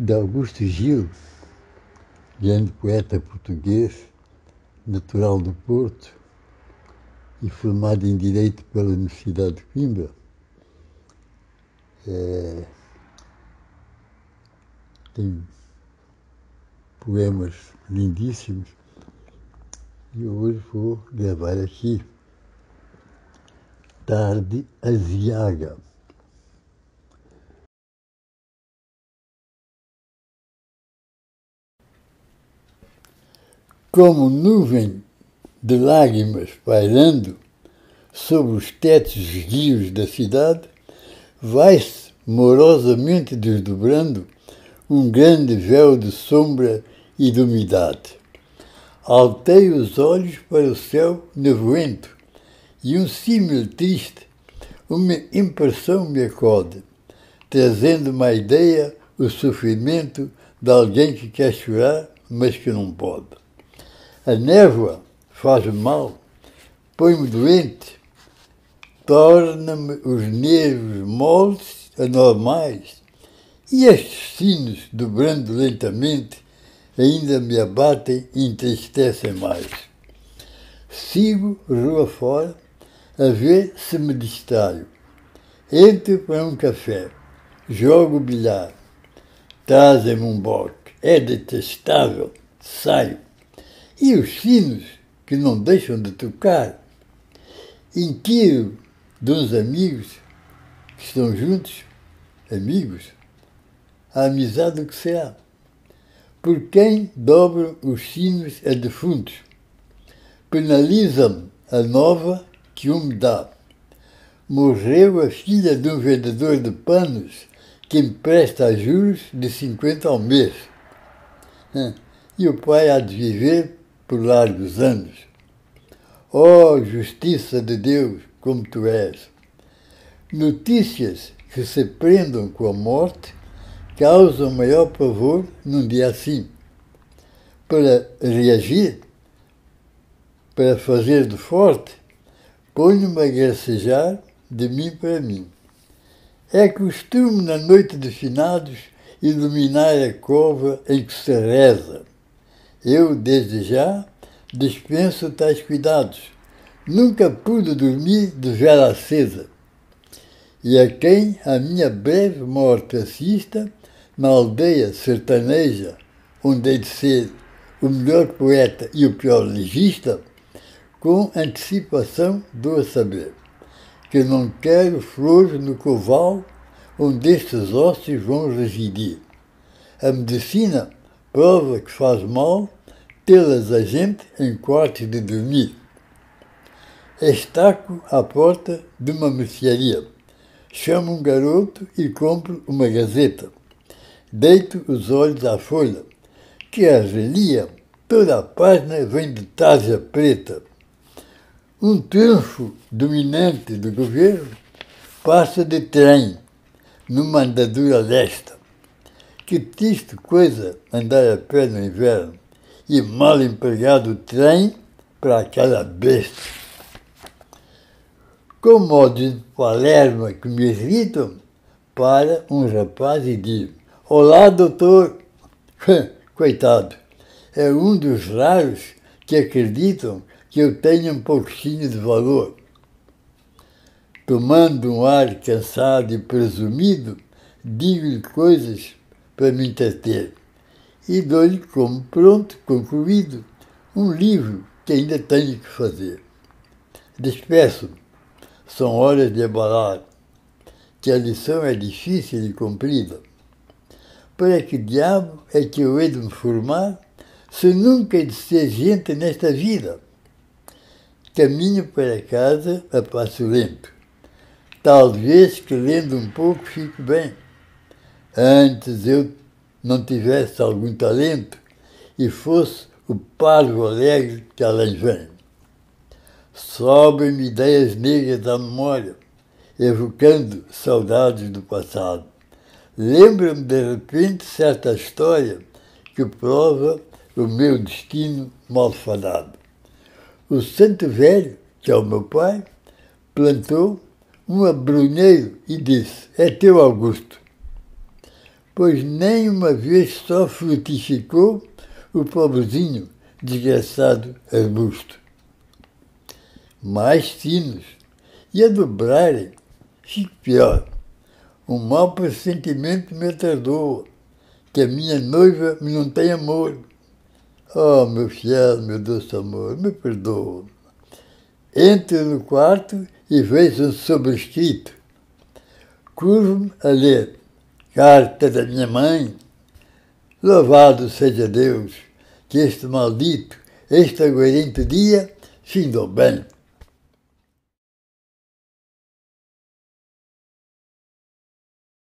de Augusto Gil, grande poeta português, natural do Porto e formado em Direito pela Universidade de Coimbra. Tem poemas lindíssimos e hoje vou gravar aqui Tarde Aziaga. Como nuvem de lágrimas pairando sobre os tetos esguios da cidade, vai-se morosamente desdobrando um grande véu de sombra e de umidade. Alteio os olhos para o céu nevoento e um símil triste, uma impressão me acode, trazendo uma ideia, o sofrimento de alguém que quer chorar, mas que não pode. A névoa faz-me mal, põe-me doente, torna-me os nervos moles anormais, e estes sinos, dobrando lentamente, ainda me abatem e entristecem mais. Sigo rua fora a ver se me distraio. Entro para um café, jogo bilhar, trazem-me um boque, é detestável, saio. E os sinos que não deixam de tocar. Inquiro de uns amigos que estão juntos, amigos, a amizade o que será? Por quem dobram os sinos a defuntos? Penalizam a nova que me dá. Morreu a filha de um vendedor de panos que empresta a juros de 50 ao mês. E o pai há de viver por largos anos. Oh, justiça de Deus, como tu és! Notícias que se prendam com a morte causam maior pavor num dia assim. Para reagir, para fazer de forte, ponho-me a gracejar de mim para mim. É costume na noite de finados iluminar a cova em que se reza. Eu, desde já, dispenso tais cuidados. Nunca pude dormir de vela acesa. E a quem a minha breve morte assista, na aldeia sertaneja, onde hei de ser o melhor poeta e o pior legista, com antecipação dou a saber que não quero flores no coval onde estes ossos vão residir. A medicina prova que faz mal tê-las a gente em quartos de dormir. Estaco à porta de uma mercearia. Chamo um garoto e compro uma gazeta. Deito os olhos à folha, que a relia, toda a página vem de tarja preta. Um triunfo dominante do governo passa de trem, numa andadura lesta. Que triste coisa andar a pé no inverno e mal empregado o trem para aquela besta. Com modos de Palermo que me irritam, para um rapaz e diz: olá, doutor. Coitado, é um dos raros que acreditam que eu tenho um pouquinho de valor. Tomando um ar cansado e presumido, digo-lhe coisas para me entreter e dou-lhe como pronto, concluído, um livro que ainda tenho que fazer. Despeço-me, são horas de abalar, que a lição é difícil e comprida. Para que diabo é que eu hei de me formar se nunca hei de ser gente nesta vida? Caminho para casa a passo lento. Talvez que lendo um pouco fique bem. Antes eu não tivesse algum talento e fosse o parvo alegre que além vem. Sobem-me ideias negras à memória, evocando saudades do passado. Lembro-me de repente certa história que prova o meu destino malfadado. O santo velho, que é o meu pai, plantou um abrunheiro e disse: é teu, Augusto. pois nem uma vez só frutificou o pobrezinho, desgraçado arbusto. Mais sinos, e a dobrarem, fique pior. Um mau pressentimento me atrasou, que a minha noiva não tem amor. Oh, meu fiel, meu doce amor, me perdoa. Entro no quarto e vejo um sobrescrito. Curvo-me a ler. Carta da minha mãe. Louvado seja Deus, que este maldito, este aguarento dia, findou bem.